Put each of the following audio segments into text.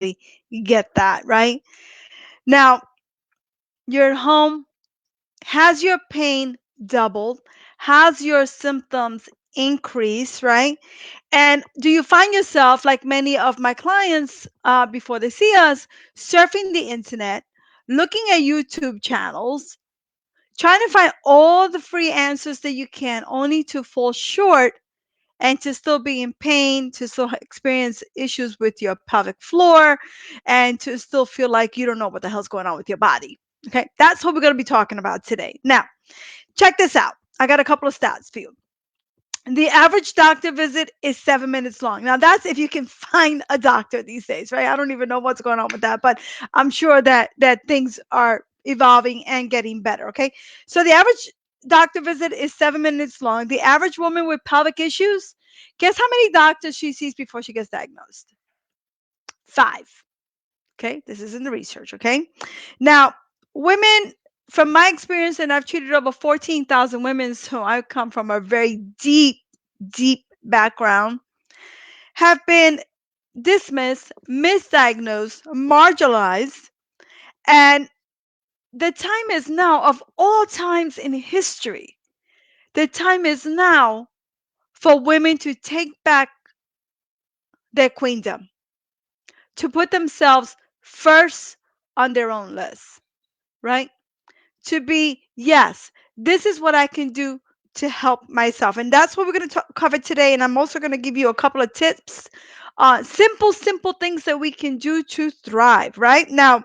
totally get that, right? Now, you're at home. Has your pain doubled? Has your symptoms increased, right? And do you find yourself, like many of my clients before they see us, surfing the internet, looking at YouTube channels, trying to find all the free answers that you can, only to fall short and to still be in pain, to still experience issues with your pelvic floor, and to still feel like you don't know what the hell's going on with your body? Okay, that's what we're going to be talking about today. Now, check this out. I got a couple of stats for you. The average doctor visit is 7 minutes long. Now, that's if you can find a doctor these days, right? I don't even know what's going on with that, but I'm sure that things are evolving and getting better. Okay, so the average doctor visit is 7 minutes long. The average woman with pelvic issues, guess how many doctors she sees before she gets diagnosed? Five. Okay, this is in the research. Okay, now women, from my experience, and I've treated over 14,000 women, so I come from a very deep background, have been dismissed, misdiagnosed, marginalized, and the time is now, of all times in history, the time is now for women to take back their queendom, to put themselves first on their own list, right? To be, yes, this is what I can do to help myself. And that's what we're going to cover today. And I'm also going to give you a couple of tips, simple things that we can do to thrive, right? Now,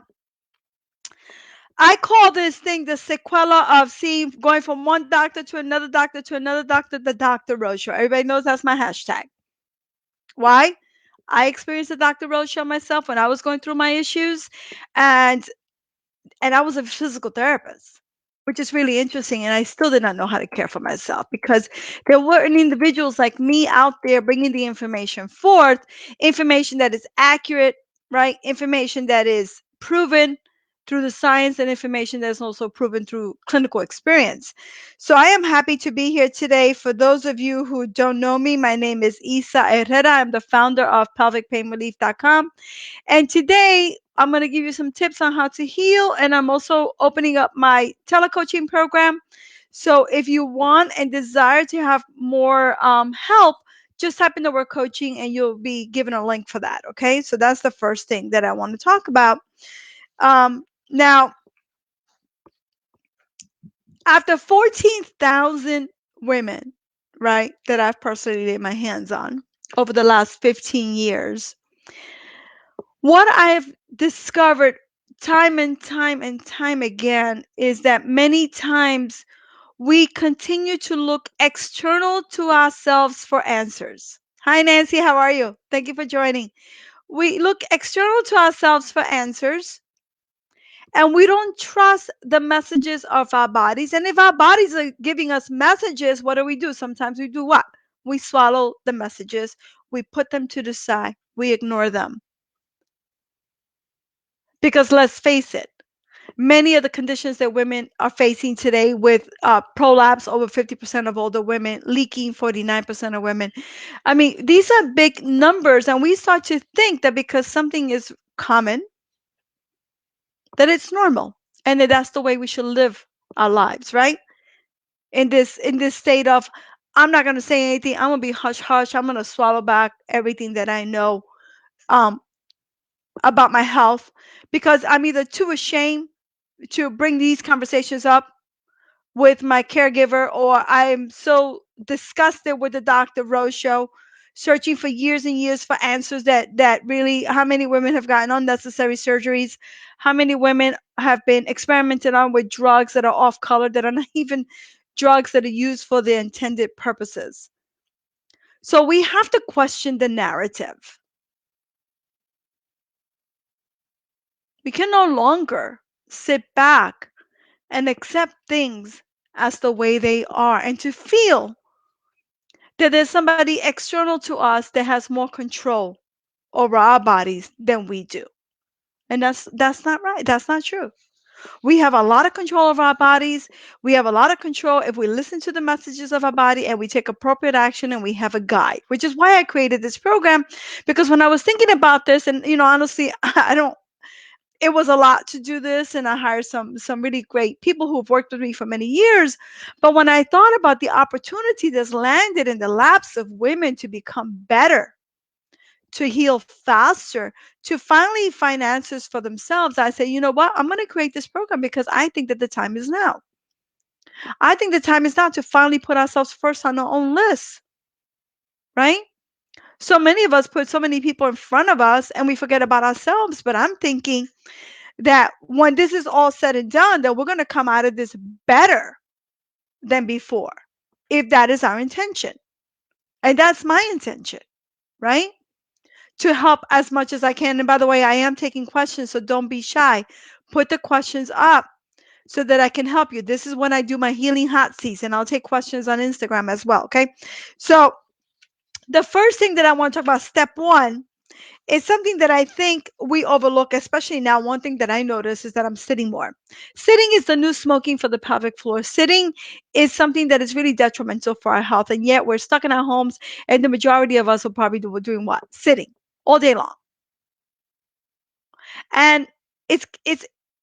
I call this thing the sequela of seeing, going from one doctor to another doctor to another doctor, the Dr. Rose Show. Everybody knows that's my hashtag. Why? I experienced the Dr. Rose Show myself when I was going through my issues, and I was a physical therapist, which is really interesting. And I still did not know how to care for myself, because there weren't individuals like me out there bringing the information forth, information that is accurate, right? Information that is proven through the science, and information that is also proven through clinical experience. So I am happy to be here today. For those of you who don't know me, my name is Isa Herrera. I'm the founder of pelvicpainrelief.com. And today I'm going to give you some tips on how to heal. And I'm also opening up my telecoaching program. So if you want and desire to have more help, just type in the word coaching and you'll be given a link for that. Okay. So that's the first thing that I want to talk about. Now, after 14,000 women, right, that I've personally laid my hands on over the last 15 years, what I've discovered time and time again is that many times we continue to look external to ourselves for answers. Hi, Nancy. How are you? Thank you for joining. We look external to ourselves for answers, and we don't trust the messages of our bodies. And if our bodies are giving us messages, what do? Sometimes we do what? We swallow the messages, we put them to the side, we ignore them. Because let's face it, many of the conditions that women are facing today, with prolapse, over 50% of older women, leaking, 49% of women. I mean, these are big numbers, and we start to think that because something is common, that it's normal, and that that's the way we should live our lives, right? In this state of, I'm not going to say anything, I'm going to be hush hush, I'm going to swallow back everything that I know um, about my health, because I'm either too ashamed to bring these conversations up with my caregiver, or I'm so disgusted with the Dr. Rose Show, searching for years and years for answers that really, how many women have gotten unnecessary surgeries? How many women have been experimented on with drugs that are off color, that are not even drugs that are used for their intended purposes? So we have to question the narrative. We can no longer sit back and accept things as the way they are, and to feel that there's somebody external to us that has more control over our bodies than we do. And that's not right. That's not true. We have a lot of control of our bodies. We have a lot of control if we listen to the messages of our body and we take appropriate action and we have a guide, which is why I created this program. Because when I was thinking about this, and honestly, I don't, it was a lot to do this, and I hired some really great people who've worked with me for many years. But when I thought about the opportunity that's landed in the laps of women to become better, to heal faster, to finally find answers for themselves, I say, you know what? I'm going to create this program because I think that the time is now. I think the time is now to finally put ourselves first on our own list, right? So many of us put so many people in front of us and we forget about ourselves. But I'm thinking that when this is all said and done, that we're going to come out of this better than before, if that is our intention. And that's my intention, right? To help as much as I can. And by the way, I am taking questions, so don't be shy. Put the questions up so that I can help you. This is when I do my healing hot seats, and I'll take questions on Instagram as well. Okay. So, the first thing that I want to talk about, step one, is something that I think we overlook, especially now. One thing that I notice is that I'm sitting more. Sitting is the new smoking for the pelvic floor. Sitting is something that is really detrimental for our health, and yet we're stuck in our homes, and the majority of us will probably do doing what? Sitting all day long. And it's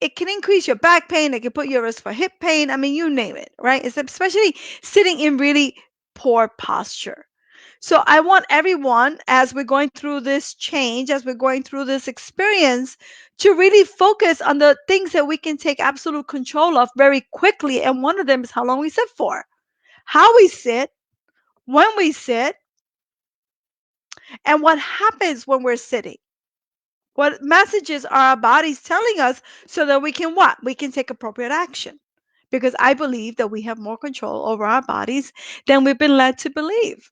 it can increase your back pain, it can put you at risk for hip pain. I mean, you name it, right? It's especially sitting in really poor posture. So I want everyone, as we're going through this change, as we're going through this experience, to really focus on the things that we can take absolute control of very quickly. And one of them is how long we sit for, how we sit, when we sit, and what happens when we're sitting. What messages are our bodies telling us so that we can what? We can take appropriate action. Because I believe that we have more control over our bodies than we've been led to believe.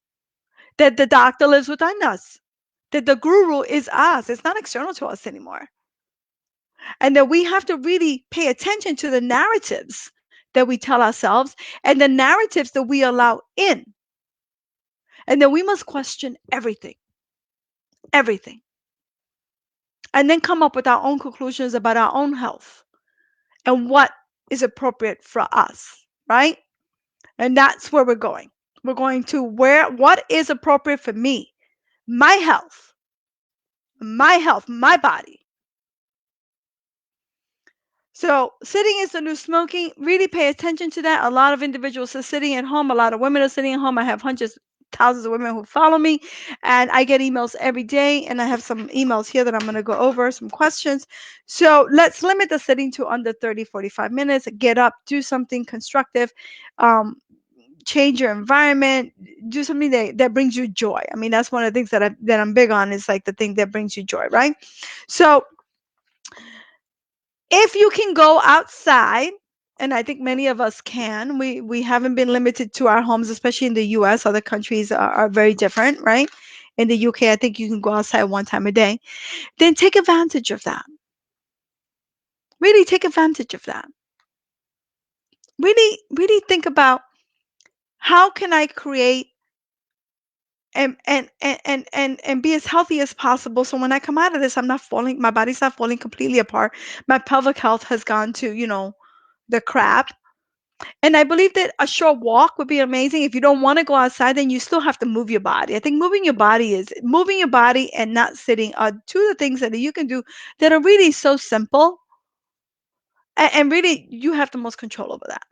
That the doctor lives within us. That the guru is us. It's not external to us anymore. And that we have to really pay attention to the narratives that we tell ourselves and the narratives that we allow in. And that we must question everything. Everything. And then come up with our own conclusions about our own health and what is appropriate for us, right? And that's where we're going. We're going to what is appropriate for me, my health, my body. So sitting is the new smoking. Really pay attention to that. A lot of individuals are sitting at home. A lot of women are sitting at home. I have hundreds, thousands of women who follow me, and I get emails every day. And I have some emails here that I'm going to go over, some questions. So let's limit the sitting to under 30, 45 minutes. Get up, do something constructive. Um, Change your environment, do something that brings you joy. I mean, that's one of the things that I'm big on, is like the thing that brings you joy, right? So if you can go outside, and I think many of us can, we haven't been limited to our homes, especially in the US. Other countries are very different, right? In the UK, I think you can go outside one time a day. Then take advantage of that. Really take advantage of that. Really think about, how can I create and be as healthy as possible, so when I come out of this, I'm not falling, my body's not falling completely apart, my pelvic health has gone to, the crap. And I believe that a short walk would be amazing. If you don't want to go outside, then you still have to move your body. I think moving your body and not sitting are two of the things that you can do that are really so simple, and really you have the most control over that.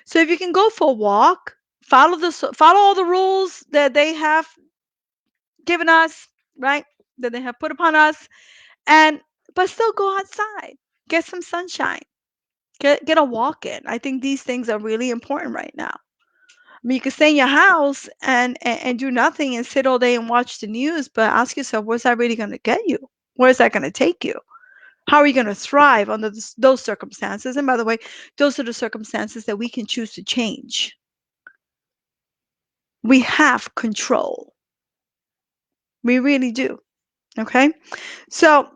So if you can go for a walk, follow all the rules that they have given us, right? That they have put upon us, and but still go outside, get some sunshine, get a walk in. I think these things are really important right now. I mean, you can stay in your house and do nothing and sit all day and watch the news, but ask yourself, where's that really going to get you? Where's that going to take you? How are you going to thrive under those circumstances? And by the way, those are the circumstances that we can choose to change. We have control. We really do. Okay. So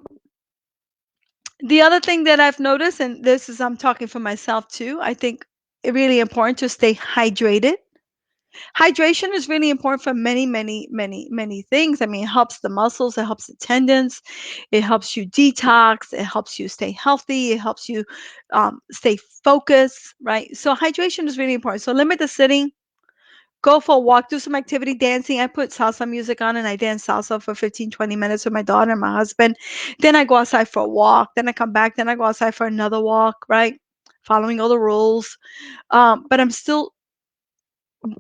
the other thing that I've noticed, and this is, I'm talking for myself too, I think it's really important to stay hydrated. Hydration is really important for many, many, many, many things. I mean, it helps the muscles, it helps the tendons, it helps you detox, it helps you stay healthy, it helps you stay focused, right? So hydration is really important. So limit the sitting. Go for a walk, do some activity, dancing. I put salsa music on and I dance salsa for 15, 20 minutes with my daughter and my husband. Then I go outside for a walk. Then I come back. Then I go outside for another walk, right? Following all the rules. But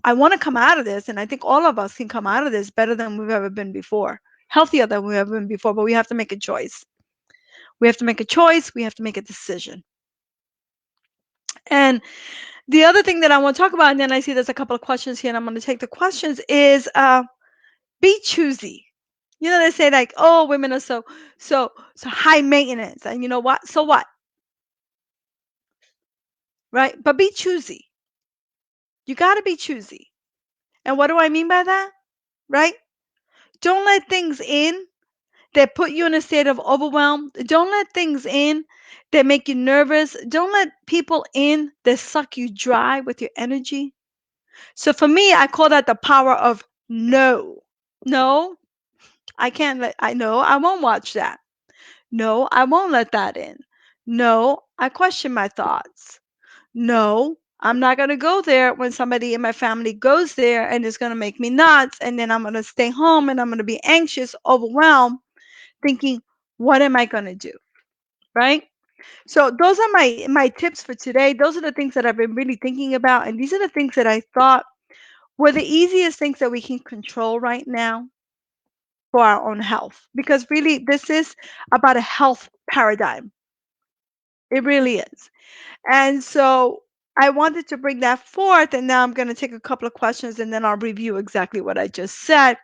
I want to come out of this, and I think all of us can come out of this better than we've ever been before, healthier than we've ever been before. But we have to make a choice. We have to make a choice. We have to make a decision. And the other thing that I want to talk about, and then I see there's a couple of questions here, and I'm going to take the questions, is be choosy. You know, they say like, oh, women are so high maintenance, and you know what? So what? Right? But be choosy. You got to be choosy. And what do I mean by that? Right? Don't let things in that put you in a state of overwhelm. Don't let things in that make you nervous. Don't let people in that suck you dry with your energy. So for me, I call that the power of no. No, I can't let, I know I won't watch that. No, I won't let that in. No, I question my thoughts. No, I'm not going to go there when somebody in my family goes there and it's going to make me nuts. And then I'm going to stay home and I'm going to be anxious, overwhelmed, thinking, what am I going to do? Right? So those are my tips for today. Those are the things that I've been really thinking about. And these are the things that I thought were the easiest things that we can control right now for our own health. Because really, this is about a health paradigm. It really is. And so I wanted to bring that forth, and now I'm going to take a couple of questions and then I'll review exactly what I just said.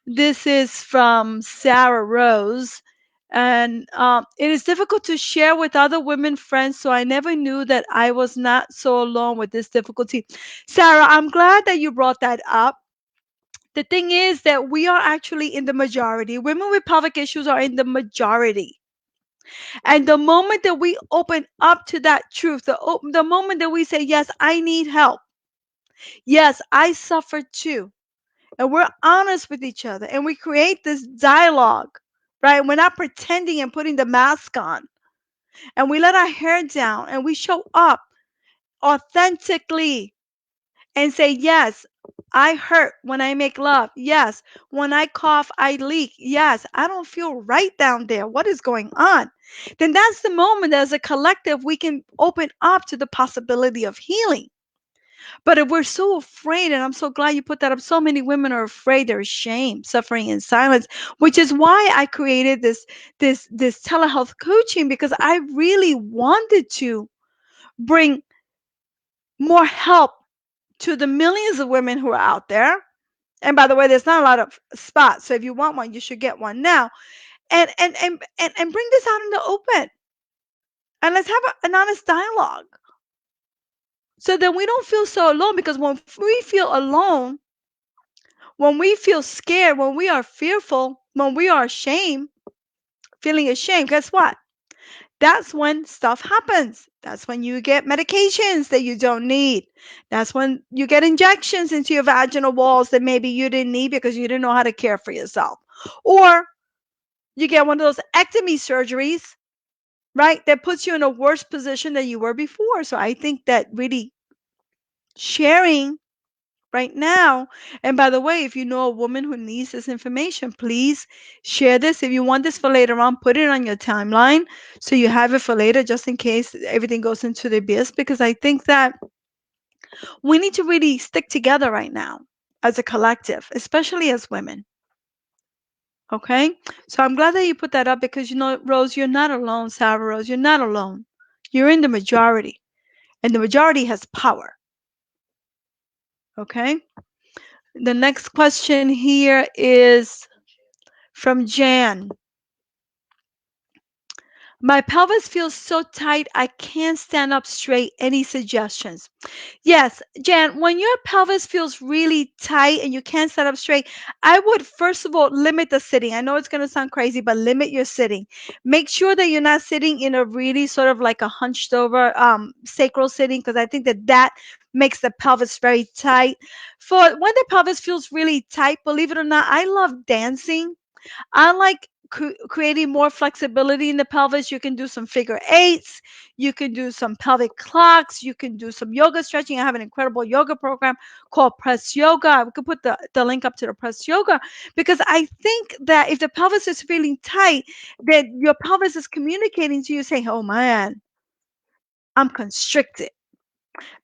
This is from Sarah Rose. And it is difficult to share with other women friends, so I never knew that I was not so alone with this difficulty. Sarah, I'm glad that you brought that up. The thing is that we are actually in the majority. Women with pelvic issues are in the majority. And the moment that we open up to that truth, the moment that we say, yes, I need help. Yes, I suffer too. And we're honest with each other and we create this dialogue, right? We're not pretending and putting the mask on. And we let our hair down and we show up authentically and say, yes, I hurt when I make love. Yes, when I cough, I leak. Yes, I don't feel right down there. What is going on? Then that's the moment as a collective we can open up to the possibility of healing. But if we're so afraid, and I'm so glad you put that up, so many women are afraid, they're ashamed, suffering in silence, which is why I created this telehealth coaching because I really wanted to bring more help to the millions of women who are out there. And by the way, there's not a lot of spots. So if you want one, you should get one now. And bring this out in the open. And let's have an honest dialogue. So then we don't feel so alone because when we feel alone, when we feel scared, when we are fearful, when we are ashamed, feeling ashamed, guess what? That's when stuff happens. That's when you get medications that you don't need. That's when you get injections into your vaginal walls that maybe you didn't need because you didn't know how to care for yourself. Or you get one of those ectomy surgeries, right? That puts you in a worse position than you were before. So I think that really sharing right now. And by the way, if you know a woman who needs this information, please share this. If you want this for later on, put it on your timeline so you have it for later just in case everything goes into the abyss. Because I think that we need to really stick together right now as a collective, especially as women. Okay? So I'm glad that you put that up because, you know, Rose, you're not alone, Sarah Rose. You're not alone. You're in the majority, and the majority has power. Okay? The next question here is from Jan. My pelvis feels so tight I can't stand up straight. Any suggestions? Yes, Jan, when your pelvis feels really tight and you can't sit up straight, I would first of all limit the sitting. I know it's going to sound crazy, but limit your sitting. Make sure that you're not sitting in a really sort of like a hunched over sacral sitting, because I think that that makes the pelvis very tight. For when the pelvis feels really tight, believe it or not, I love dancing. I like creating more flexibility in the pelvis. You can do some figure eights. You can do some pelvic clocks. You can do some yoga stretching. I have an incredible yoga program called Press Yoga. We could put the link up to the Press Yoga, because I think that if the pelvis is feeling tight, then your pelvis is communicating to you saying, oh man, I'm constricted.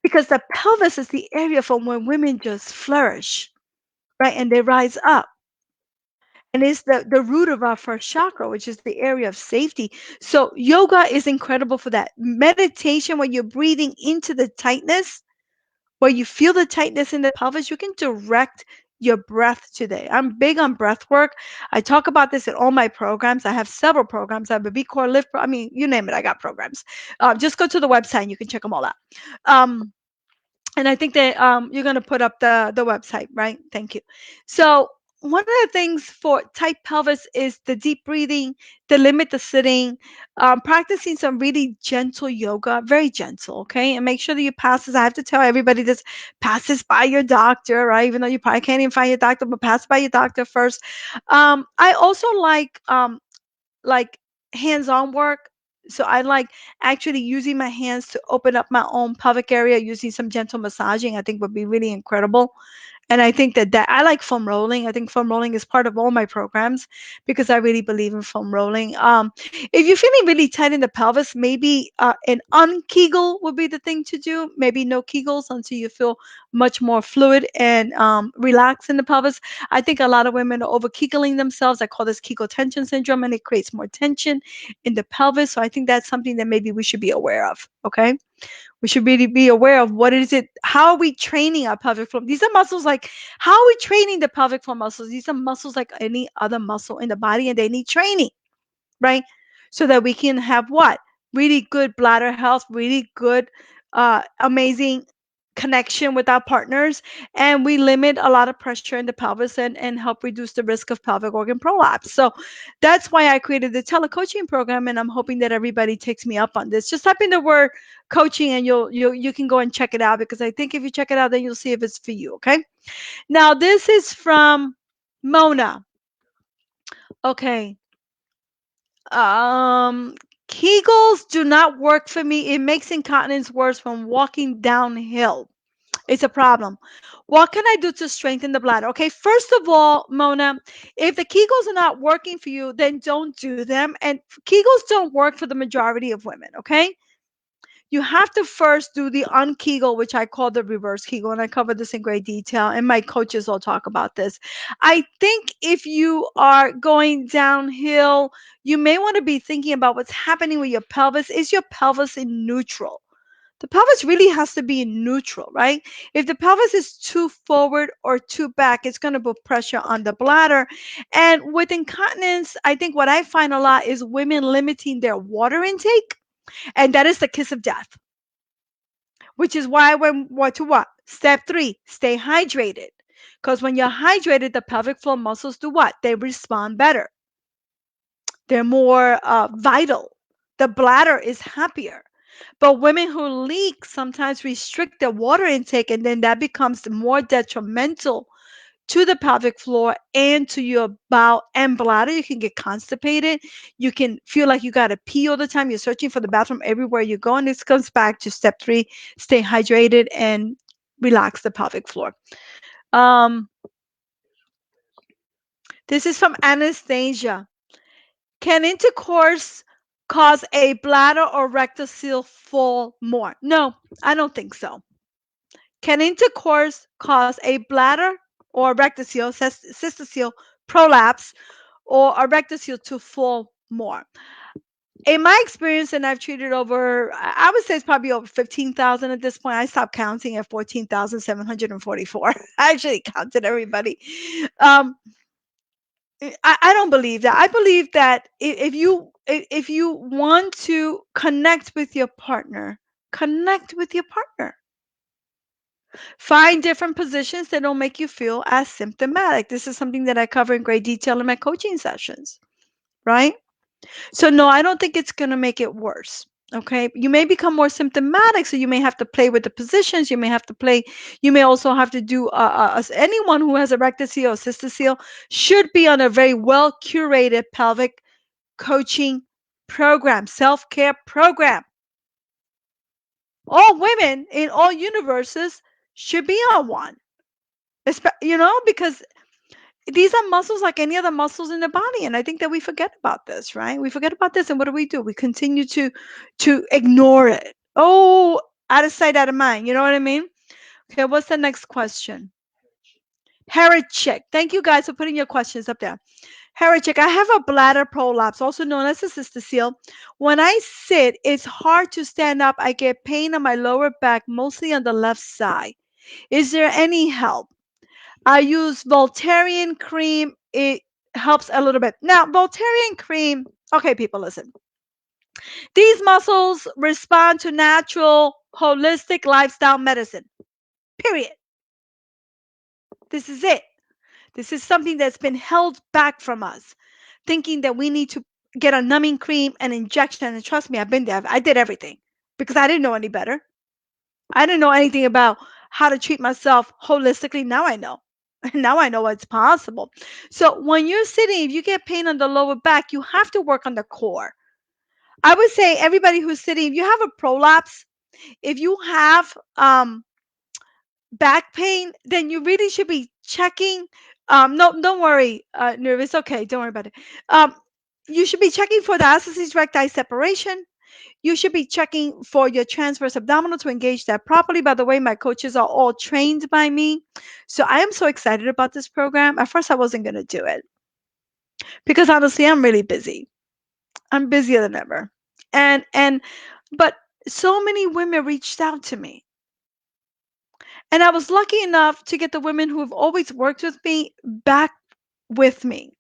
Because the pelvis is the area from where women just flourish, right? And they rise up. And it's the root of our first chakra, which is the area of safety. So yoga is incredible for that. Meditation, when you're breathing into the tightness, where you feel the tightness in the pelvis, you can direct your breath today. I'm big on breath work. I talk about this in all my programs. I have several programs. I have a B Core Lift. I mean, you name it, I got programs. Just go to the website and you can check them all out. Um, and I think that you're going to put up the website, right? Thank you. So one of the things for tight pelvis is the deep breathing, the limit the sitting, practicing some really gentle yoga, very gentle, okay? And make sure that you pass this. I have to tell everybody this: pass this by your doctor, right? Even though you probably can't even find your doctor, but pass by your doctor first. I also like hands-on work. So I like actually using my hands to open up my own pelvic area using some gentle massaging. I think would be really incredible. And I think that I like foam rolling. I think foam rolling is part of all my programs because I really believe in foam rolling. If you're feeling really tight in the pelvis, maybe an unkegel would be the thing to do. Maybe no kegels until you feel much more fluid and relaxed in the pelvis. I think a lot of women are over kegeling themselves. I call this Kegel tension syndrome, and it creates more tension in the pelvis. So I think that's something that maybe we should be aware of. Okay, we should really be aware of what is it, how are we training our pelvic floor. These are muscles like, how are we training the pelvic floor muscles? These are muscles like any other muscle in the body, and they need training, right? So that we can have what? Really good bladder health, really good, amazing connection with our partners, and we limit a lot of pressure in the pelvis and help reduce the risk of pelvic organ prolapse. So that's why I created the telecoaching program, and I'm hoping that everybody takes me up on this. Just type in the word coaching and you can go and check it out, because I think if you check it out, then you'll see if it's for you. Okay. Now this is from Mona. Okay. Um, Kegels do not work for me. It makes incontinence worse when walking downhill. It's a problem. What can I do to strengthen the bladder? Okay, first of all, Mona, if the Kegels are not working for you, then don't do them. And Kegels don't work for the majority of women, okay? You have to first do the unkegel, which I call the reverse kegel, and I cover this in great detail, and my coaches will talk about this. I think if you are going downhill, you may want to be thinking about what's happening with your pelvis. Is your pelvis in neutral? The pelvis really has to be in neutral, right? If the pelvis is too forward or too back, it's going to put pressure on the bladder. And with incontinence, I think what I find a lot is women limiting their water intake, and that is the kiss of death, which is why when what to what? Step 3, stay hydrated. Because when you're hydrated, the pelvic floor muscles do what? They respond better. They're more vital. The bladder is happier. But women who leak sometimes restrict their water intake, and then that becomes more detrimental to the pelvic floor and to your bowel and bladder. You can get constipated. You can feel like you got to pee all the time. You're searching for the bathroom everywhere you go. And this comes back to step 3, stay hydrated and relax the pelvic floor. Um, this is from Anastasia. Can intercourse cause a bladder or rectal seal fall more? No, I don't think so. Can intercourse cause a bladder or rectocele, cystocele prolapse, or a rectocele to fall more? In my experience, and I've treated over, I would say it's probably over 15,000 at this point. I stopped counting at 14,744. I actually counted everybody. Um, I don't believe that. I believe that if you if you want to connect with your partner, connect with your partner. Find different positions that don't make you feel as symptomatic. This is something that I cover in great detail in my coaching sessions, right? So, no, I don't think it's going to make it worse. Okay. You may become more symptomatic. So, you may have to play with the positions. You may have to play. You may also have to do, as anyone who has erected seal or cystocele should be on a very well curated pelvic coaching program, self care program. All women in all universes should be on one. Because these are muscles like any other muscles in the body, and I think that we forget about this, right? We forget about this, and what do? We continue to ignore it. Oh, out of sight, out of mind. You know what I mean? Okay, what's the next question? Heretic. Thank you guys for putting your questions up there. Heretic, I have a bladder prolapse, also known as a cystocele. When I sit, it's hard to stand up. I get pain on my lower back, mostly on the left side. Is there any help? I use Voltaren cream. It helps a little bit. Now, Voltaren cream, okay, people, listen. These muscles respond to natural, holistic lifestyle medicine. Period. This is it. This is something that's been held back from us, thinking that we need to get a numbing cream and injection. And trust me, I've been there. I did everything because I didn't know any better. I didn't know anything about how to treat myself holistically. Now I know. Now I know what's possible. So when you're sitting, if you get pain on the lower back, you have to work on the core. I would say everybody who's sitting, if you have a prolapse, if you have back pain, then you really should be checking. No, don't worry, nervous. Okay, don't worry about it. Um, you should be checking for the ascending recti separation. You should be checking for your transverse abdominal to engage that properly. By the way, my coaches are all trained by me. So I am so excited about this program. At first, I wasn't going to do it because honestly, I'm really busy. I'm busier than ever. And but so many women reached out to me. And I was lucky enough to get the women who have always worked with me back with me.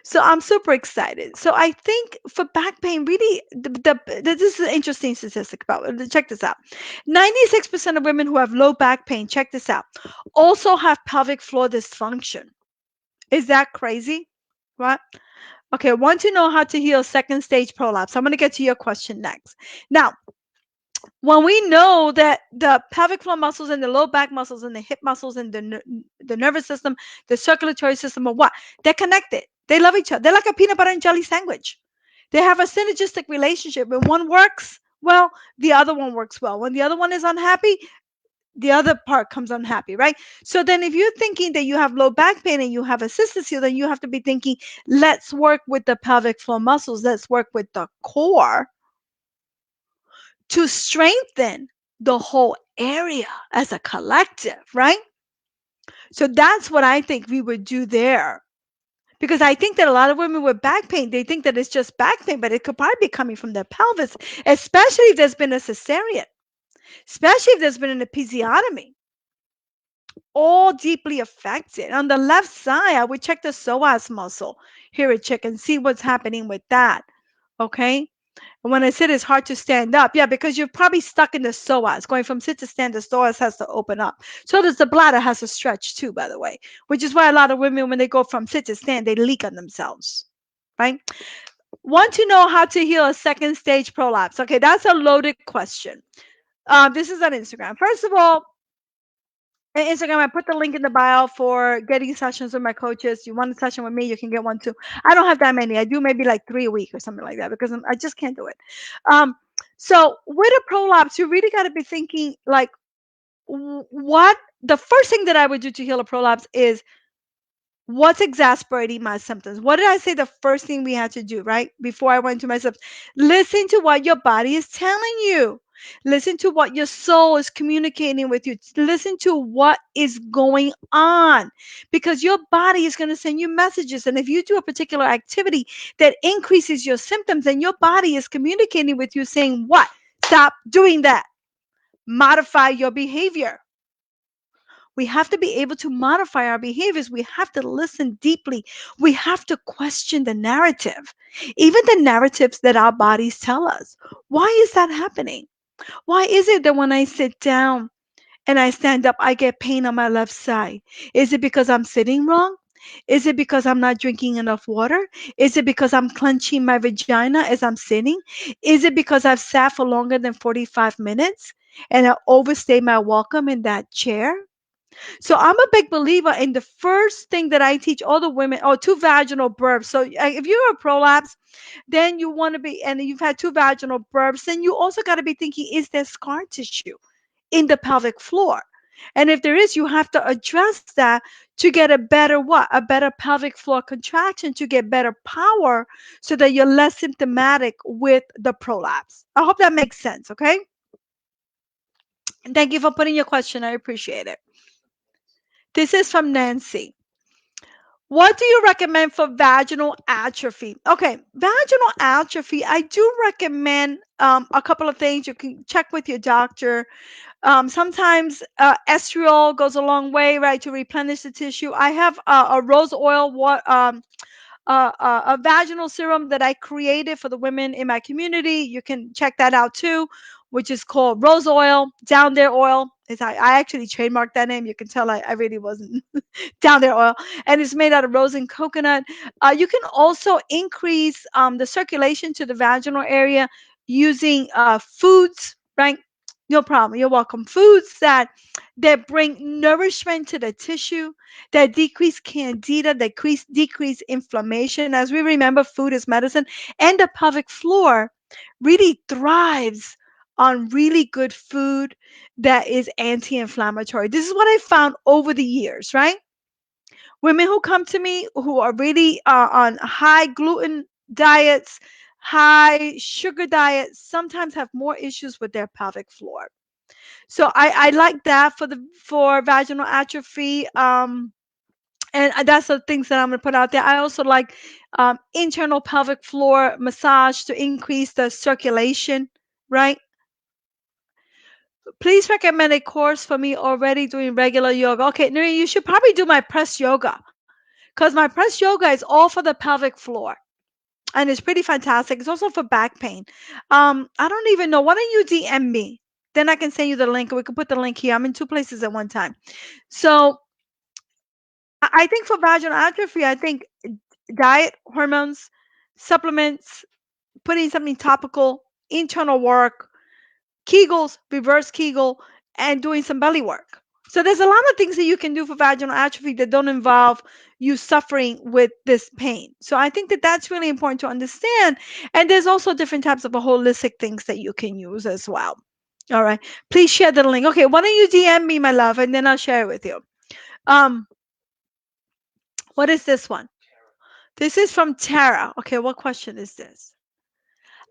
So I'm super excited. So I think for back pain, really, this is an interesting statistic about it. Check this out. 96% of women who have low back pain, check this out, also have pelvic floor dysfunction. Is that crazy? What? Okay, want to know how to heal second stage prolapse. I'm going to get to your question next. Now, when we know that the pelvic floor muscles and the low back muscles and the hip muscles and the nervous system, the circulatory system, or what, they're connected. They love each other. They're like a peanut butter and jelly sandwich. They have a synergistic relationship. When one works well, the other one works well. When the other one is unhappy, the other part comes unhappy, right? So then if you're thinking that you have low back pain and you have a cystocele, then you have to be thinking, let's work with the pelvic floor muscles. Let's work with the core to strengthen the whole area as a collective, right? So that's what I think we would do there. Because I think that a lot of women with back pain, they think that it's just back pain, but it could probably be coming from their pelvis, especially if there's been a cesarean, especially if there's been an episiotomy, all deeply affected. On the left side, I would check the psoas muscle here at check and see what's happening with that. Okay. And when I said it's hard to stand up, yeah, because you're probably stuck in the psoas. Going from sit to stand, the psoas has to open up. So does the bladder has to stretch too, by the way, which is why a lot of women, when they go from sit to stand, they leak on themselves, right? Want to know how to heal a second stage prolapse? Okay, that's a loaded question. This is on Instagram. First of all, on Instagram, I put the link in the bio for getting sessions with my coaches. You want a session with me, you can get one too. I don't have that many. I do maybe like 3 a week or something like that because I just can't do it. Um, so with a prolapse, you really got to be thinking like, what the first thing that I would do to heal a prolapse is what's exasperating my symptoms. What did I say the first thing we had to do, right? Before I went to my symptoms, listen to what your body is telling you. Listen to what your soul is communicating with you. Listen to what is going on because your body is going to send you messages. And if you do a particular activity that increases your symptoms, then your body is communicating with you saying, what? Stop doing that. Modify your behavior. We have to be able to modify our behaviors. We have to listen deeply. We have to question the narrative, even the narratives that our bodies tell us. Why is that happening? Why is it that when I sit down and I stand up, I get pain on my left side? Is it because I'm sitting wrong? Is it because I'm not drinking enough water? Is it because I'm clenching my vagina as I'm sitting? Is it because I've sat for longer than 45 minutes and I overstay my welcome in that chair? So I'm a big believer in the first thing that I teach all the women, oh, two vaginal burps. So if you're a prolapse, then you want to be, and you've had two vaginal burps, then you also got to be thinking, is there scar tissue in the pelvic floor? And if there is, you have to address that to get a better what? A better pelvic floor contraction to get better power so that you're less symptomatic with the prolapse. I hope that makes sense, okay? And thank you for putting your question. I appreciate it. This is from Nancy. What do you recommend for vaginal atrophy? Okay, vaginal atrophy, I do recommend a couple of things. You can check with your doctor. Sometimes estriol goes a long way, right, to replenish the tissue. I have a rose oil a vaginal serum that I created for the women in my community. You can check that out too, which is called Rose Oil, Down There Oil. I actually trademarked that name. You can tell I really wasn't down there oil, and it's made out of rose and coconut. You can also increase the circulation to the vaginal area using foods, right? No problem. You're welcome. Foods that bring nourishment to the tissue, that decrease candida, that decrease inflammation. As we remember, food is medicine, and the pelvic floor really thrives on really good food that is anti-inflammatory. This is what I found over the years, right? Women who come to me who are really on high gluten diets, high sugar diets, sometimes have more issues with their pelvic floor. So I like that for vaginal atrophy. And that's the things that I'm going to put out there. I also like internal pelvic floor massage to increase the circulation, right? Please recommend a course for me already doing regular yoga. Okay, Nuri, you should probably do my press yoga because my press yoga is all for the pelvic floor. And it's pretty fantastic. It's also for back pain. I don't even know. Why don't you DM me? Then I can send you the link. We can put the link here. I'm in two places at one time. So I think for vaginal atrophy, I think diet, hormones, supplements, putting something topical, internal work, Kegels, reverse Kegel, and doing some belly work. So there's a lot of things that you can do for vaginal atrophy that don't involve you suffering with this pain. So I think that that's really important to understand. And there's also different types of holistic things that you can use as well. All right. Please share the link. Okay, why don't you DM me, my love, and then I'll share it with you. Um, what is this one? This is from Tara. Okay, what question is this?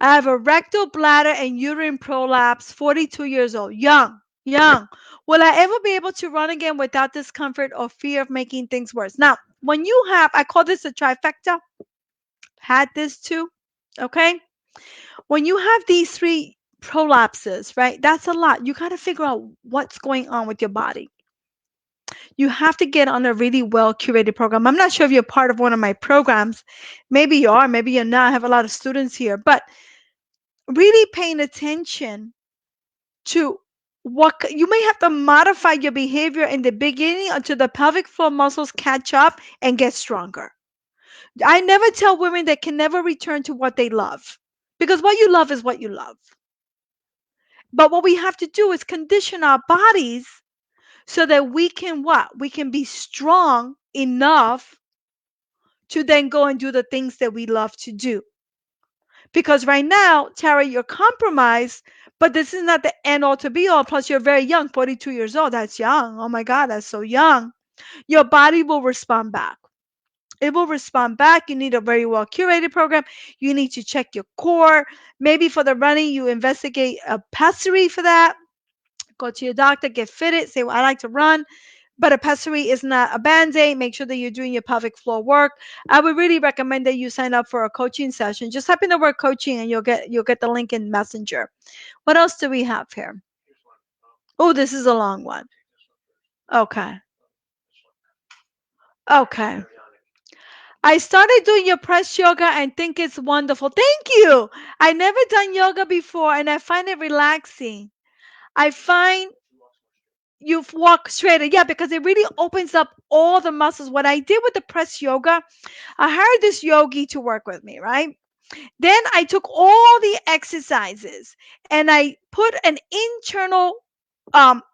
I have a rectal bladder and uterine prolapse, 42 years old, young, young. Will I ever be able to run again without discomfort or fear of making things worse? Now, when you have, I call this a trifecta, had this too, okay? When you have these three prolapses, right, that's a lot. You got to figure out what's going on with your body. You have to get on a really well curated program. I'm not sure if you're part of one of my programs. Maybe you are, maybe you're not. I have a lot of students here, but really paying attention to you may have to modify your behavior in the beginning until the pelvic floor muscles catch up and get stronger. I never tell women they can never return to what they love because what you love is what you love. But what we have to do is condition our bodies so that we can what? We can be strong enough to then go and do the things that we love to do. Because right now, Tara, you're compromised, but this is not the end all to be all. Plus, you're very young, 42 years old. That's young. Oh my God, that's so young. Your body will respond back. It will respond back. You need a very well curated program. You need to check your core. Maybe for the running, you investigate a pessary for that. Go to your doctor, get fitted, say, well, I like to run. But a pessary is not a band-aid. Make sure that you're doing your pelvic floor work. I would really recommend that you sign up for a coaching session. Just type in the word coaching and you'll get the link in Messenger. What else do we have here? Oh, this is a long one. Okay. Okay. I started doing your press yoga and think it's wonderful. Thank you. I never done yoga before and I find it relaxing. I find you walk straighter. Yeah, because it really opens up all the muscles. What I did with the press yoga, I hired this yogi to work with me, right? Then I took all the exercises and I put an internal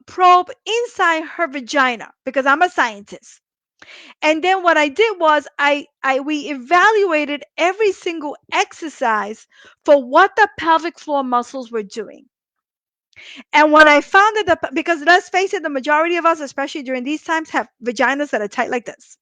probe inside her vagina because I'm a scientist. And then what I did was I we evaluated every single exercise for what the pelvic floor muscles were doing. And when I found that because let's face it, the majority of us, especially during these times, have vaginas that are tight like this.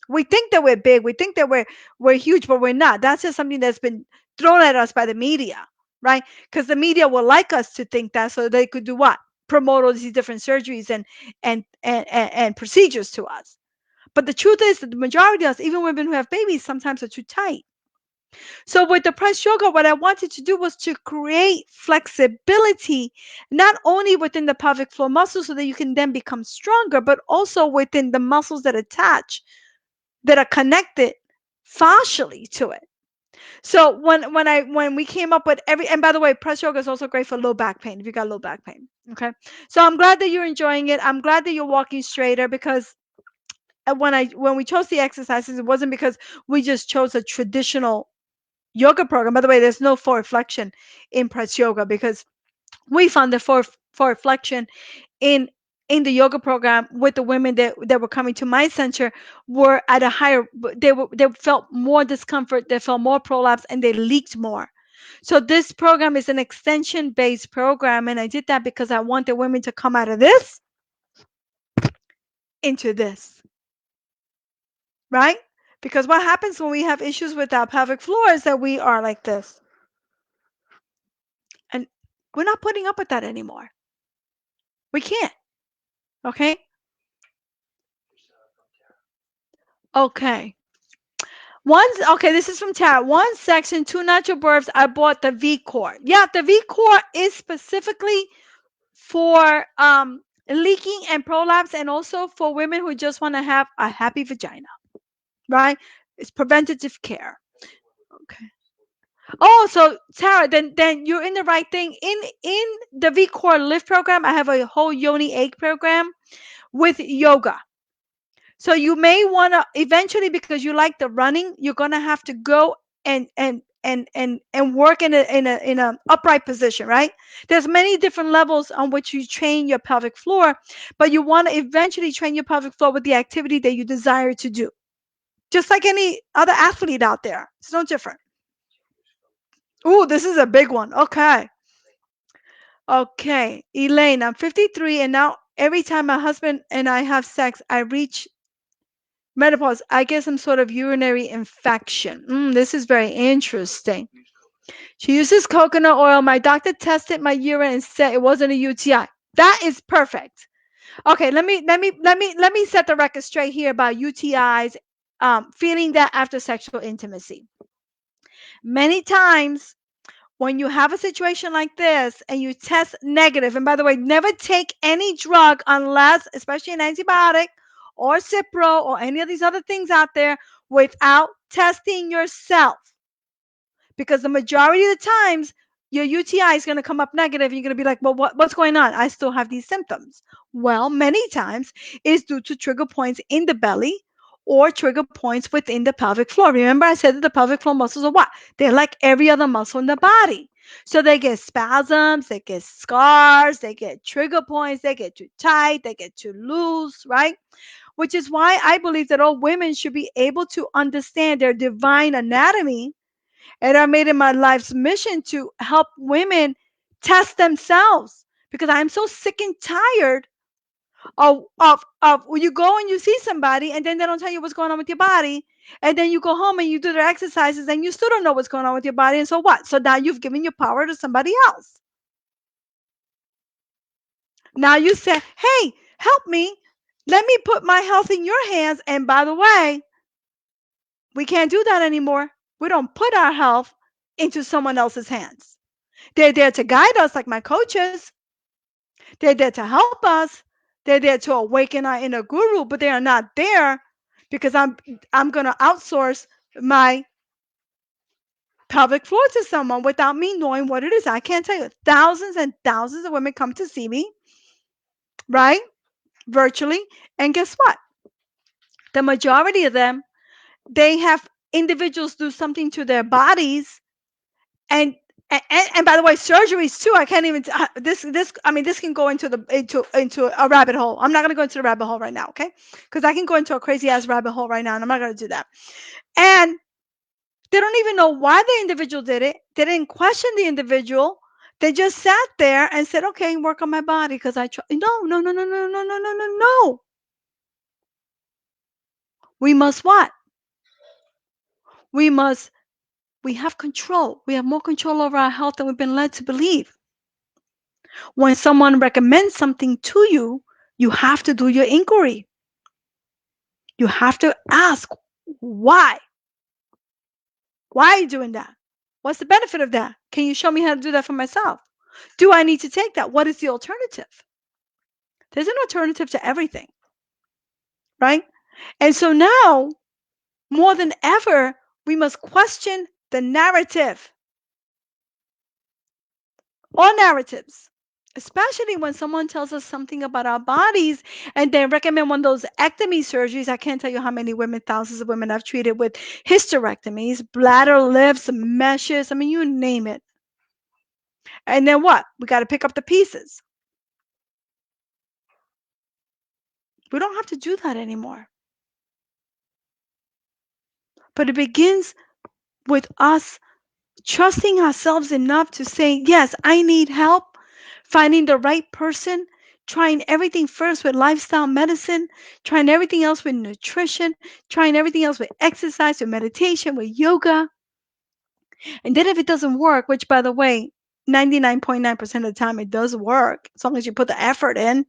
We think that we're big, we think that we're huge, but we're not. That's just something that's been thrown at us by the media, right? Because the media will like us to think that so they could do what? Promote all these different surgeries and procedures to us. But the truth is that the majority of us, even women who have babies, sometimes are too tight. So with the press yoga, what I wanted to do was to create flexibility, not only within the pelvic floor muscles so that you can then become stronger, but also within the muscles that attach, that are connected fascially to it. So when we came up with every, and by the way, press yoga is also great for low back pain if you got low back pain. Okay. So I'm glad that you're enjoying it. I'm glad that you're walking straighter because when we chose the exercises, it wasn't because we just chose a traditional yoga program. By the way, there's no forward flexion in press yoga because we found the forward flexion in the yoga program with the women that were coming to my center were at a higher, they felt more discomfort, they felt more prolapse, and they leaked more. So this program is an extension based program, and I did that because I want the women to come out of this into this, right? Because what happens when we have issues with our pelvic floor is that we are like this, and we're not putting up with that anymore. We can't. Okay. Okay. Okay, this is from Tara. One section, two natural births. I bought the V core. Yeah, the V core is specifically for leaking and prolapse, and also for women who just want to have a happy vagina, right? It's preventative care. Okay. Oh, so Tara, then you're in the right thing. In the V core lift program, I have a whole yoni egg program with yoga. So you may want to eventually, because you like the running, you're gonna have to go and work in a upright position, right? There's many different levels on which you train your pelvic floor, but you want to eventually train your pelvic floor with the activity that you desire to do. Just like any other athlete out there. It's no different. Ooh, this is a big one. Okay. Okay. Elaine, I'm 53 and now every time my husband and I have sex, I reach menopause. I get some sort of urinary infection. This is very interesting. She uses coconut oil. My doctor tested my urine and said it wasn't a UTI. That is perfect. Okay, let me set the record straight here about UTIs. Feeling that after sexual intimacy. Many times when you have a situation like this and you test negative, and by the way, never take any drug unless, especially an antibiotic or Cipro or any of these other things out there, without testing yourself. Because the majority of the times, your UTI is going to come up negative. You're going to be like, well, what's going on? I still have these symptoms. Well, many times it's due to trigger points in the belly or trigger points within the pelvic floor. Remember, I said that the pelvic floor muscles are what? They're like every other muscle in the body. So they get spasms, they get scars, they get trigger points, they get too tight, they get too loose, right? Which is why I believe that all women should be able to understand their divine anatomy, and I made it my life's mission to help women test themselves because I'm so sick and tired of when you go and you see somebody and then they don't tell you what's going on with your body. And then you go home and you do their exercises and you still don't know what's going on with your body. And so what? So now you've given your power to somebody else. Now you say, hey, help me. Let me put my health in your hands. And by the way, we can't do that anymore. We don't put our health into someone else's hands. They're there to guide us, like my coaches. They're there to help us. They're there to awaken our inner guru, but they are not there because I'm going to outsource my pelvic floor to someone without me knowing what it is. I can't tell you. Thousands and thousands of women come to see me, right? Virtually. And guess what? The majority of them, they have individuals do something to their bodies, and and by the way, surgeries too. I can't even this I mean, this can go into the into a rabbit hole. I'm not going to go into the rabbit hole right now, okay? Because I can go into a crazy ass rabbit hole right now, and I'm not going to do that. And they don't even know why the individual did it. They didn't question the individual. They just sat there and said, "Okay, work on my body because I try." No, no, no, no, no, no, no, no, no, no. We must what? We must. We have control. We have more control over our health than we've been led to believe. When someone recommends something to you, you have to do your inquiry. You have to ask why. Why are you doing that? What's the benefit of that? Can you show me how to do that for myself? Do I need to take that? What is the alternative? There's an alternative to everything, right? And so now, more than ever, we must question the narrative, all narratives, especially when someone tells us something about our bodies and they recommend one of those ectomy surgeries. I can't tell you how many women, thousands of women I've treated with hysterectomies, bladder lifts, meshes, I mean, you name it. And then what? We got to pick up the pieces. We don't have to do that anymore. But it begins with us trusting ourselves enough to say, yes, I need help, finding the right person, trying everything first with lifestyle medicine, trying everything else with nutrition, trying everything else with exercise, with meditation, with yoga. And then if it doesn't work, which by the way, 99.9% of the time it does work, as long as you put the effort in,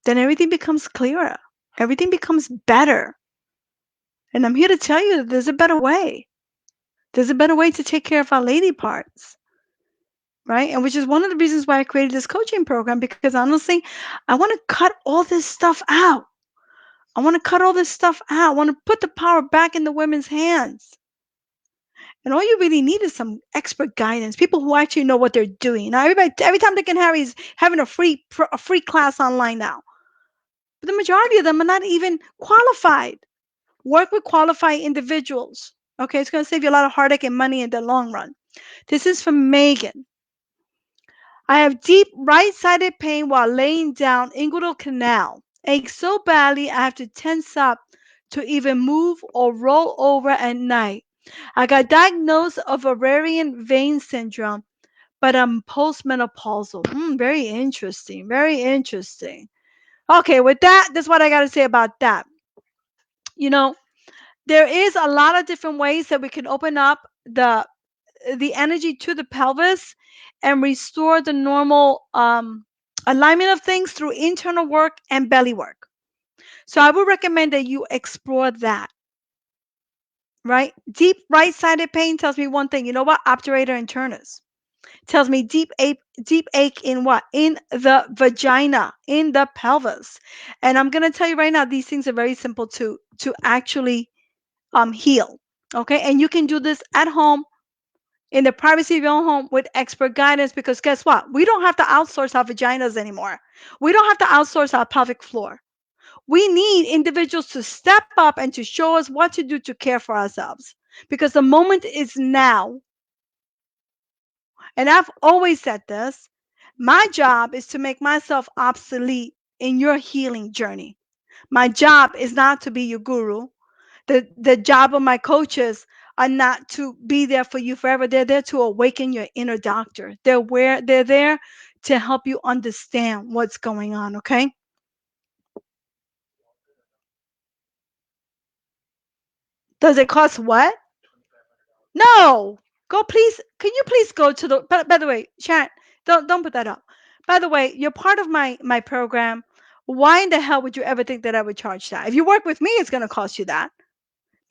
then everything becomes clearer. Everything becomes better. And I'm here to tell you that there's a better way. There's a better way to take care of our lady parts, right? And which is one of the reasons why I created this coaching program, because honestly, I want to cut all this stuff out. I want to cut all this stuff out. I want to put the power back in the women's hands. And all you really need is some expert guidance, people who actually know what they're doing. Now, every time Dick and Harry's having a free class online now, but the majority of them are not even qualified. Work with qualified individuals. Okay, it's going to save you a lot of heartache and money in the long run. This is from Megan. I have deep right-sided pain while laying down inguinal canal. Aches so badly I have to tense up to even move or roll over at night. I got diagnosed of ovarian vein syndrome, but I'm postmenopausal. Very interesting. Very interesting. Okay, with that, that's what I got to say about that. You know, there is a lot of different ways that we can open up the energy to the pelvis and restore the normal alignment of things through internal work and belly work. So I would recommend that you explore that. Right? Deep right-sided pain tells me one thing. You know what? Obturator internus tells me deep ache in what? In the vagina, in the pelvis. And I'm gonna tell you right now, these things are very simple to actually heal. Okay, and you can do this at home in the privacy of your own home with expert guidance, because guess what? We don't have to outsource our vaginas anymore. We don't have to outsource our pelvic floor. We need individuals to step up and to show us what to do to care for ourselves, because the moment is now. And I've always said this, my job is to make myself obsolete in your healing journey. My job is not to be your guru. The job of my coaches are not to be there for you forever. They're there to awaken your inner doctor. They're there to help you understand what's going on, okay? Does it cost what? No. Go please. Can you please go to the by the way, Sharon, don't put that up. By the way, you're part of my program. Why in the hell would you ever think that I would charge that? If you work with me, it's going to cost you that.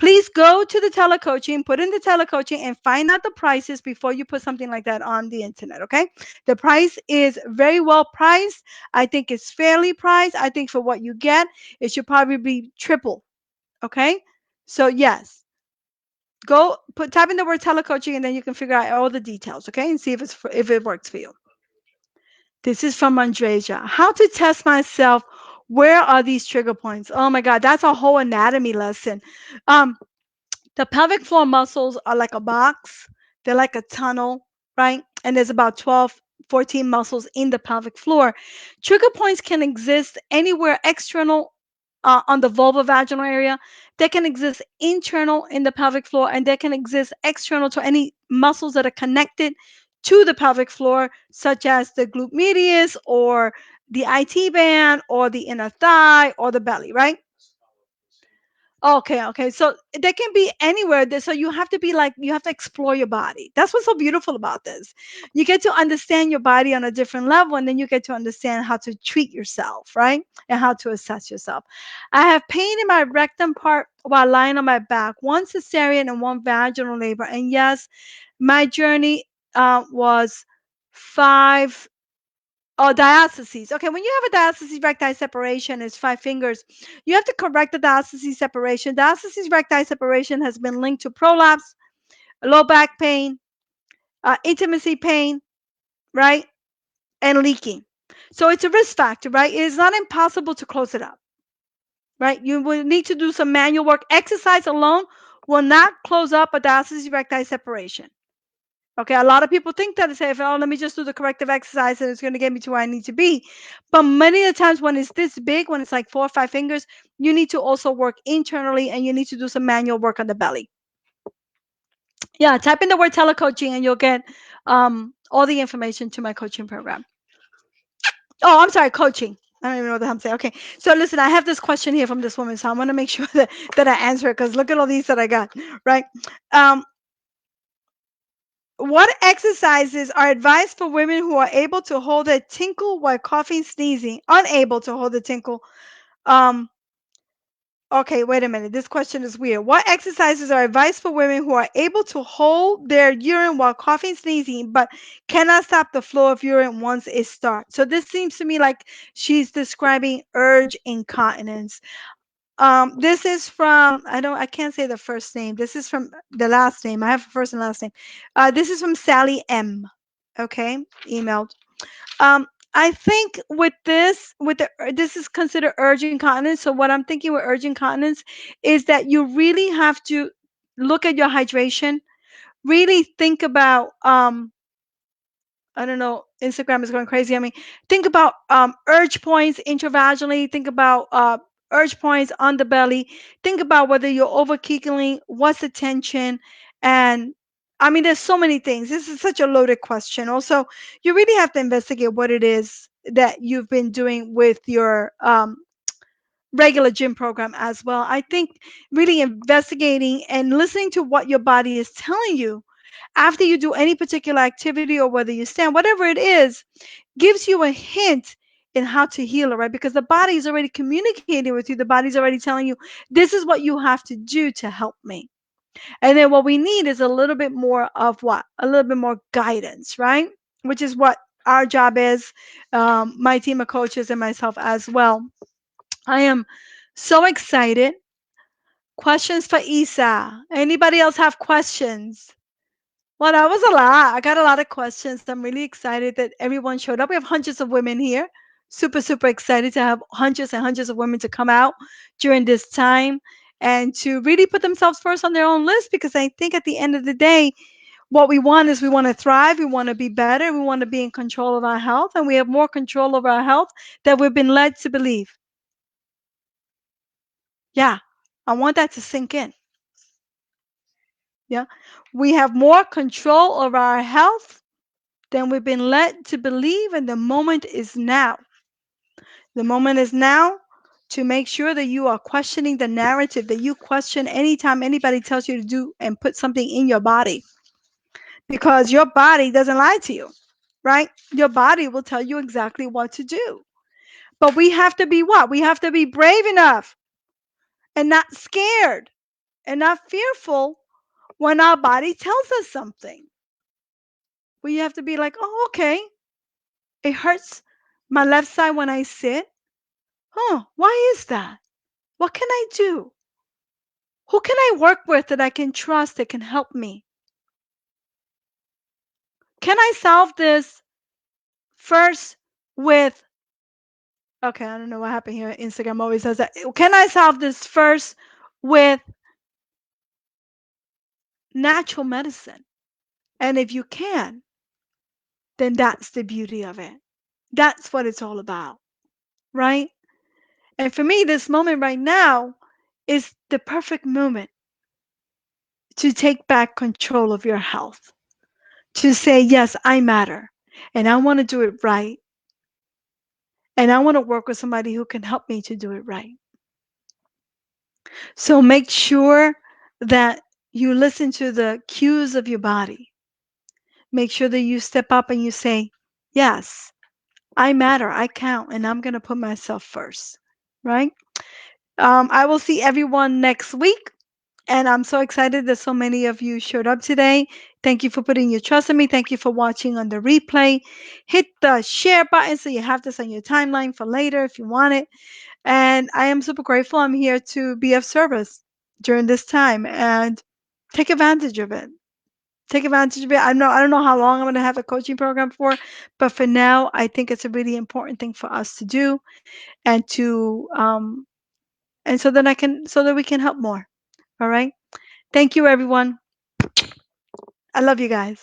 Please go to the telecoaching, put in the telecoaching, and find out the prices before you put something like that on the internet. Okay, the price is very well priced. I think it's fairly priced. I think for what you get, it should probably be triple. Okay, so yes, go put type in the word telecoaching, and then you can figure out all the details. Okay, and see if if it works for you. This is from Andreja. How to test myself? Where are these trigger points? Oh my God, that's a whole anatomy lesson. Um, the pelvic floor muscles are like a box, they're like a tunnel, right? And there's about 12, 14 muscles in the pelvic floor. Trigger points can exist anywhere external on the vulvovaginal area. They can exist internal in the pelvic floor, and they can exist external to any muscles that are connected to the pelvic floor, such as the glute medius or the IT band or the inner thigh or the belly, right? Okay, okay. So they can be anywhere. So you have to be like, you have to explore your body. That's what's so beautiful about this. You get to understand your body on a different level, and then you get to understand how to treat yourself, right? And how to assess yourself. I have pain in my rectum part while lying on my back, one cesarean and one vaginal labor. And yes, my journey was five. Oh, diastases. Okay, when you have a diastasis recti separation, it's five fingers. You have to correct the diastasis separation. Diastasis recti separation has been linked to prolapse, low back pain, intimacy pain, right, and leaking. So it's a risk factor, right? It is not impossible to close it up, right? You will need to do some manual work. Exercise alone will not close up a diastasis recti separation. Okay, a lot of people think that, they say, oh, let me just do the corrective exercise and it's going to get me to where I need to be. But many of the times when it's this big, when it's like 4 or 5 fingers, you need to also work internally, and you need to do some manual work on the belly. Yeah, type in the word telecoaching and you'll get all the information to my coaching program. Oh, I'm sorry, coaching. I don't even know what I'm saying. Okay, so listen, I have this question here from this woman, so I want to make sure that I answer it, because look at all these that I got, right? Um, What exercises are advised for women who are able to hold a tinkle while coughing, sneezing, unable to hold a tinkle? Um, okay, wait a minute. This question is weird. What exercises are advised for women who are able to hold their urine while coughing, sneezing, but cannot stop the flow of urine once it starts? So this seems to me like she's describing urge incontinence. This is from, I can't say the first name. This is from the last name. I have a first and last name. This is from Sally M. Okay, emailed. I think with this, this is considered urgent incontinence. So what I'm thinking with urgent incontinence is that you really have to look at your hydration. Really think about I don't know, Instagram is going crazy. I mean, think about urge points intravaginally. Think about urge points on the belly. Think about whether you're over kegeling, what's the tension, and I mean, there's so many things. This is such a loaded question. Also, you really have to investigate what it is that you've been doing with your regular gym program as well. I think really investigating and listening to what your body is telling you after you do any particular activity, or whether you stand, whatever it is, gives you a hint in how to heal it, right? Because the body is already communicating with you. The body's already telling you, this is what you have to do to help me. And then what we need is a little bit more of what? A little bit more guidance, right? Which is what our job is, my team of coaches and myself as well. I am so excited. Questions for Isa. Anybody else have questions? Well, that was a lot. I got a lot of questions. I'm really excited that everyone showed up. We have hundreds of women here. Super, super excited to have hundreds and hundreds of women to come out during this time and to really put themselves first on their own list, because I think at the end of the day, what we want is we want to thrive, we want to be better, we want to be in control of our health, and we have more control over our health than we've been led to believe. Yeah, I want that to sink in. Yeah, we have more control over our health than we've been led to believe, and the moment is now. The moment is now to make sure that you are questioning the narrative, that you question anytime anybody tells you to do and put something in your body, because your body doesn't lie to you, right? Your body will tell you exactly what to do. But we have to be what? We have to be brave enough and not scared and not fearful when our body tells us something. We have to be like, oh, okay, it hurts my left side when I sit. Huh, why is that? What can I do? Who can I work with that I can trust that can help me? Can I solve this first with, okay, I don't know what happened here. Instagram always says that. Can I solve this first with natural medicine? And if you can, then that's the beauty of it. That's what it's all about, right? And for me, this moment right now is the perfect moment to take back control of your health, to say, yes, I matter, and I want to do it right, and I want to work with somebody who can help me to do it right. So make sure that you listen to the cues of your body. Make sure that you step up and you say, yes, I matter, I count, and I'm going to put myself first, right? I will see everyone next week. And I'm so excited that so many of you showed up today. Thank you for putting your trust in me. Thank you for watching on the replay. Hit the share button so you have this on your timeline for later if you want it. And I am super grateful. I'm here to be of service during this time and take advantage of it. Take advantage of it. I don't know how long I'm going to have a coaching program for, but for now, I think it's a really important thing for us to do and to and so that we can help more. All right. Thank you, everyone. I love you guys.